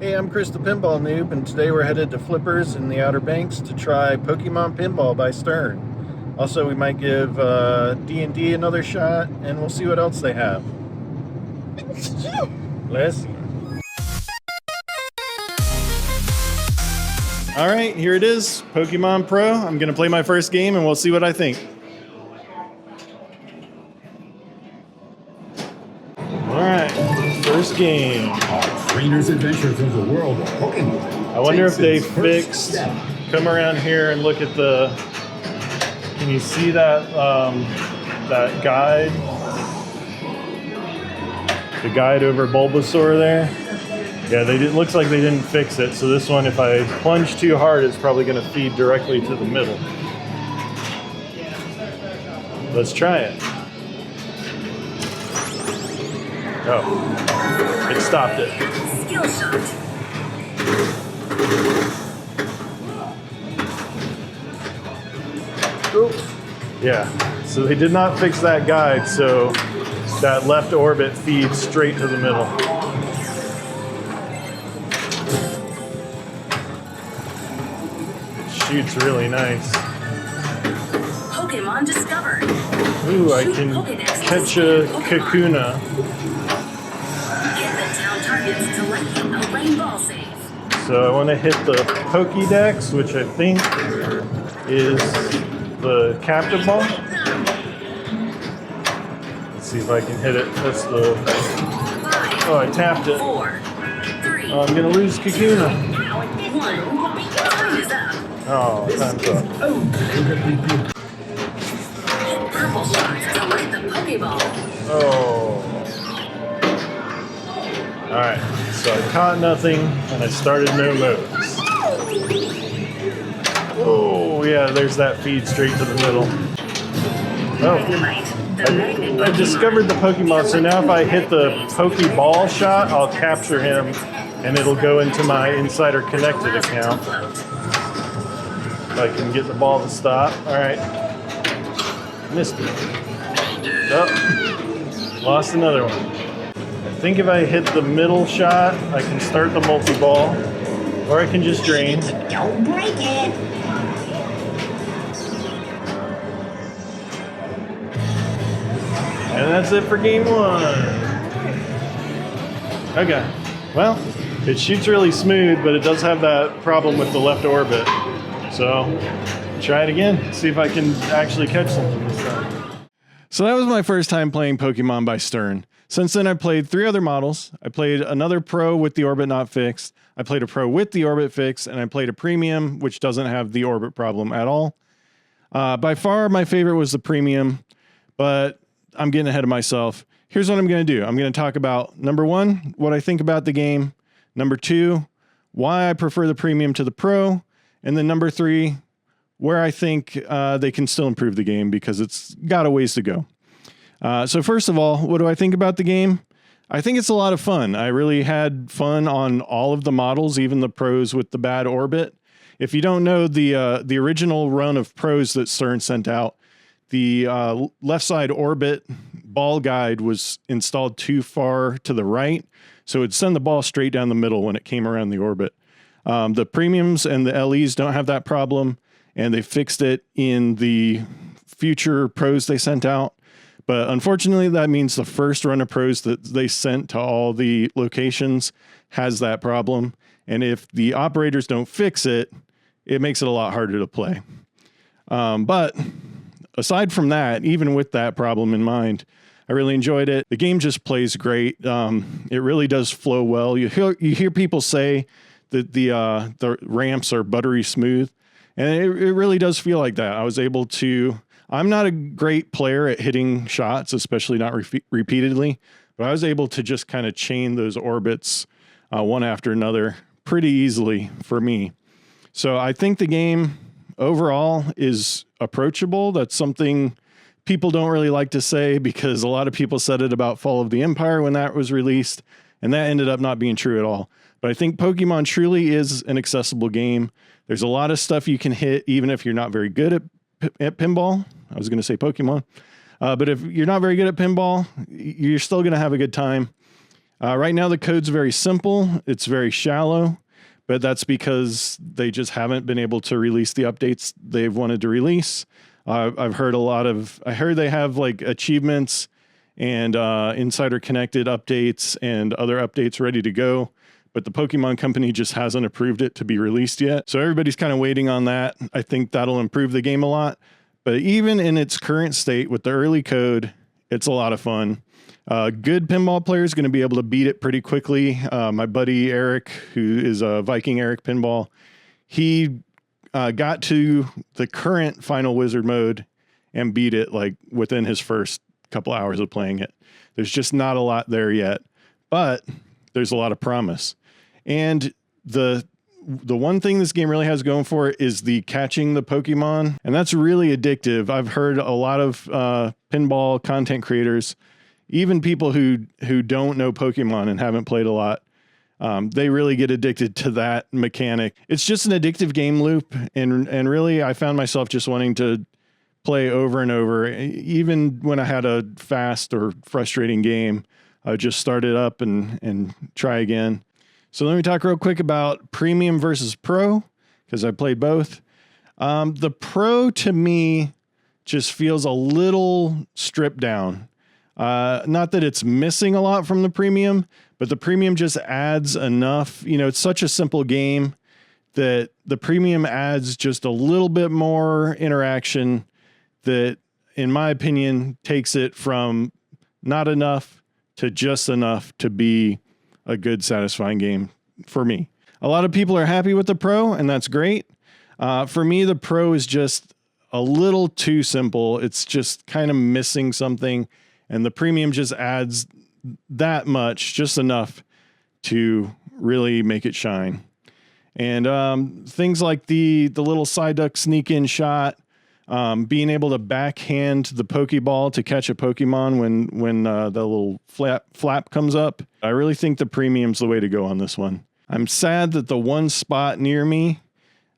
Hey, I'm Chris the Pinball Noob, and today we're headed to Flippers in the Outer Banks to try Pokemon Pinball by Stern. Also, we might give D&D another shot, and we'll see what else they have. Let's see. All right, here it is, Pokemon Pro. I'm going to play my first game, and we'll see what I think. All right, first game. Trainer's adventure through the world of Pokemon. I wonder if they fixed. Come around here and look at the. Can you see that that guide? The guide over Bulbasaur there. Yeah, it looks like they didn't fix it. So this one, if I plunge too hard, it's probably going to feed directly to the middle. Let's try it. Oh, it stopped it. Skill shot. Oops. Yeah, so they did not fix that guide, so that left orbit feeds straight to the middle. It shoots really nice. Pokemon discovered. Ooh, I can catch a Kakuna. Hit the town targets to let hit a rain ball save. So I want to hit the Pokédex, which I think is the captive ball. Let's see if I can hit it. That's the. Oh, I tapped it. 4, 3, Oh, I'm gonna lose Kakuna. 1. Time is up. Oh, time's up. Hit purple shots to light the Pokeball. Oh. Alright, so I caught nothing and I started no moves. Oh, yeah, there's that feed straight to the middle. Oh, I discovered the Pokemon, so now if I hit the Pokeball shot, I'll capture him and it'll go into my Insider Connected account. If I can get the ball to stop. Alright. Missed it. Oh, lost another one. I think if I hit the middle shot, I can start the multi-ball, or I can just drain. Don't break it. And that's it for game one. Okay, well, it shoots really smooth, but it does have that problem with the left orbit. So, try it again, see if I can actually catch something this time. So that was my first time playing Pokemon by Stern. Since then, I played 3 other models. I played another Pro with the orbit not fixed. I played a Pro with the orbit fixed, and I played a Premium, which doesn't have the orbit problem at all. By far, my favorite was the Premium, but I'm getting ahead of myself. Here's what I'm going to do. I'm going to talk about, number 1, what I think about the game. Number 2, why I prefer the Premium to the Pro. And then number 3, where I think they can still improve the game because it's got a ways to go. So first of all, what do I think about the game? I think it's a lot of fun. I really had fun on all of the models, even the Pros with the bad orbit. If you don't know the original run of Pros that Stern sent out, the left side orbit ball guide was installed too far to the right, so it'd send the ball straight down the middle when it came around the orbit. The Premiums and the LEs don't have that problem, and they fixed it in the future Pros they sent out. But unfortunately, that means the first run of Pros that they sent to all the locations has that problem. And if the operators don't fix it, it makes it a lot harder to play. But aside from that, even with that problem in mind, I really enjoyed it. The game just plays great. It really does flow well. You hear people say that the ramps are buttery smooth, and it really does feel like that. I was able to. I'm not a great player at hitting shots, especially not repeatedly, but I was able to just kind of chain those orbits one after another pretty easily for me. So I think the game overall is approachable. That's something people don't really like to say because a lot of people said it about Fall of the Empire when that was released, and that ended up not being true at all. But I think Pokemon truly is an accessible game. There's a lot of stuff you can hit even if you're not very good at pinball. I was going to say Pokemon. But if you're not very good at pinball, you're still going to have a good time. Right now, the code's very simple. It's very shallow, but that's because they just haven't been able to release the updates they've wanted to release. I've heard I heard they have like achievements and insider connected updates and other updates ready to go, but the Pokemon company just hasn't approved it to be released yet. So everybody's kind of waiting on that. I think that'll improve the game a lot. But even in its current state with the early code, it's a lot of fun. Good pinball player is going to be able to beat it pretty quickly. My buddy Eric, who is a Viking Eric Pinball, he got to the current Final Wizard mode and beat it like within his first couple hours of playing it. There's just not a lot there yet, but there's a lot of promise. And the one thing this game really has going for it is the catching the Pokemon, and that's really addictive. I've heard a lot of pinball content creators, even people who don't know Pokemon and haven't played a lot, they really get addicted to that mechanic. It's just an addictive game loop, and really I found myself just wanting to play over and over. Even when I had a fast or frustrating game, I would just start it up and try again. So let me talk real quick about Premium versus Pro, because I played both. The Pro to me just feels a little stripped down. Not that it's missing a lot from the Premium, but the Premium just adds enough. You know, it's such a simple game that the Premium adds just a little bit more interaction that, in my opinion, takes it from not enough to just enough to be a good, satisfying game for me. A lot of people are happy with the Pro, and that's great. For me, the Pro is just a little too simple. It's just kind of missing something, and the Premium just adds that much, just enough to really make it shine. And things like the little side duck sneak in shot, being able to backhand the Pokeball to catch a Pokemon when the little flap comes up. I really think the Premium's the way to go on this one. I'm sad that the one spot near me,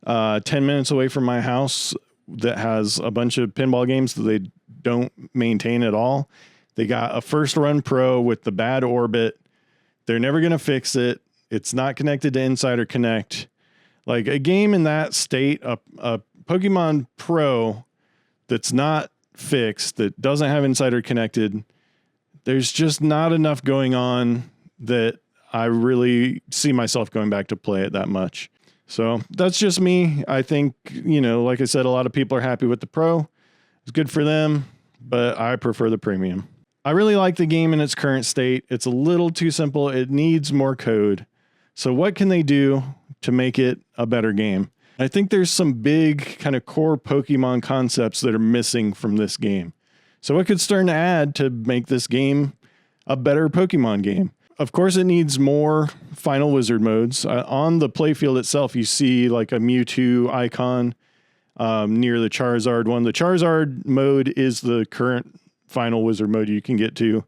10 minutes away from my house, that has a bunch of pinball games that they don't maintain at all. They got a first run Pro with the bad orbit. They're never going to fix it. It's not connected to Insider Connect. Like a game in that state, a Pokemon Pro that's not fixed, that doesn't have Insider Connected, there's just not enough going on that I really see myself going back to play it that much. So that's just me. I think, like I said, a lot of people are happy with the Pro. It's good for them, but I prefer the Premium. I really like the game in its current state. It's a little too simple. It needs more code. So what can they do to make it a better game? I think there's some big kind of core Pokemon concepts that are missing from this game. So what could Stern add to make this game a better Pokemon game? Of course, it needs more Final Wizard modes. On the playfield itself, you see like a Mewtwo icon near the Charizard one. The Charizard mode is the current Final Wizard mode you can get to.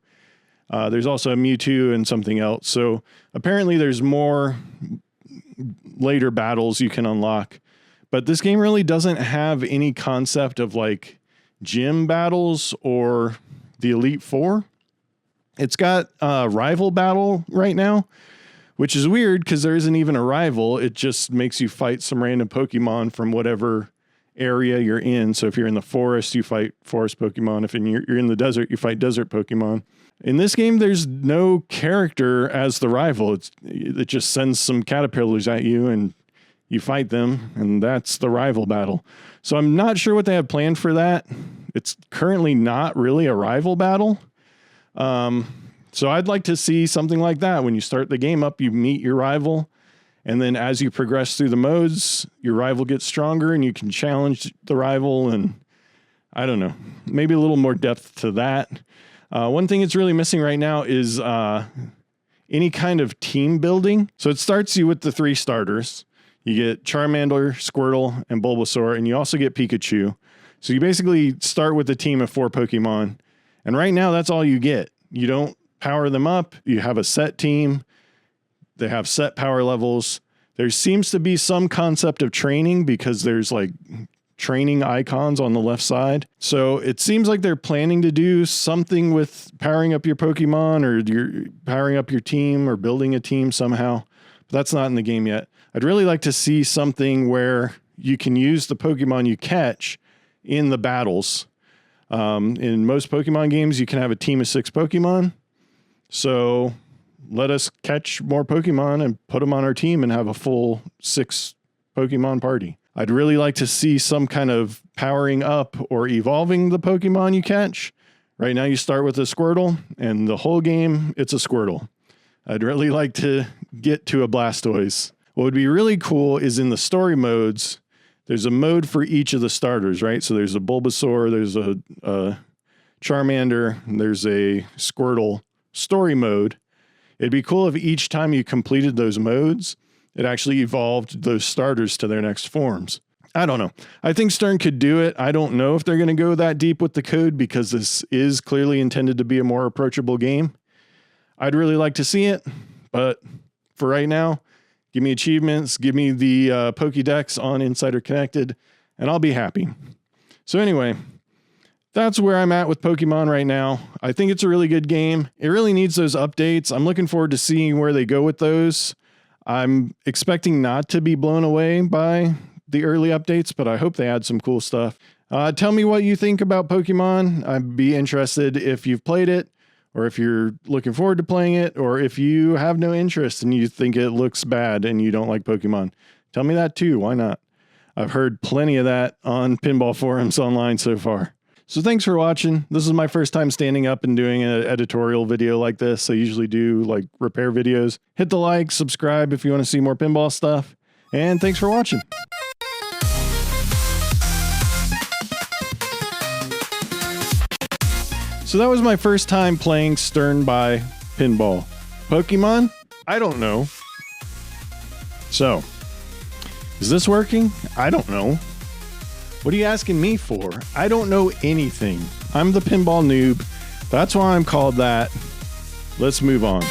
There's also a Mewtwo and something else. So apparently there's more later battles you can unlock. But this game really doesn't have any concept of like gym battles or the Elite Four. It's got a rival battle right now, which is weird because there isn't even a rival. It just makes you fight some random Pokemon from whatever area you're in. So if you're in the forest, you fight forest Pokemon. If you're in the desert, you fight desert Pokemon. In this game, there's no character as the rival. It just sends some caterpillars at you and you fight them, and that's the rival battle. So I'm not sure what they have planned for that. It's currently not really a rival battle. So I'd like to see something like that. When you start the game up, you meet your rival, and then as you progress through the modes, your rival gets stronger and you can challenge the rival, and I don't know, maybe a little more depth to that. One thing it's really missing right now is any kind of team building. So it starts you with the 3 starters. You get Charmander, Squirtle, and Bulbasaur, and you also get Pikachu. So you basically start with a team of 4 Pokemon, and right now that's all you get. You don't power them up. You have a set team. They have set power levels. There seems to be some concept of training because there's like training icons on the left side. So it seems like they're planning to do something with powering up your Pokemon, or you're powering up your team, or building a team somehow. But that's not in the game yet. I'd really like to see something where you can use the Pokemon you catch in the battles. In most Pokemon games, you can have a team of 6 Pokemon. So let us catch more Pokemon and put them on our team and have a full 6 Pokemon party. I'd really like to see some kind of powering up or evolving the Pokemon you catch. Right now you start with a Squirtle, and the whole game, it's a Squirtle. I'd really like to get to a Blastoise. What would be really cool is in the story modes, there's a mode for each of the starters, right? So there's a Bulbasaur, there's a Charmander, there's a Squirtle story mode. It'd be cool if each time you completed those modes, it actually evolved those starters to their next forms. I don't know. I think Stern could do it. I don't know if they're going to go that deep with the code, because this is clearly intended to be a more approachable game. I'd really like to see it, but for right now, give me achievements, give me the Pokédex on Insider Connected, and I'll be happy. So anyway, that's where I'm at with Pokemon right now. I think it's a really good game. It really needs those updates. I'm looking forward to seeing where they go with those. I'm expecting not to be blown away by the early updates, but I hope they add some cool stuff. Tell me what you think about Pokemon. I'd be interested if you've played it, or if you're looking forward to playing it, or if you have no interest and you think it looks bad and you don't like Pokemon. Tell me that too. Why not? I've heard plenty of that on pinball forums online so far. So thanks for watching. This is my first time standing up and doing an editorial video like this. I usually do like repair videos. Hit the like, subscribe if you want to see more pinball stuff, and thanks for watching. So that was my first time playing Stern by Pinball. Pokemon? I don't know. So, is this working? I don't know. What are you asking me for? I don't know anything. I'm the pinball noob. That's why I'm called that. Let's move on.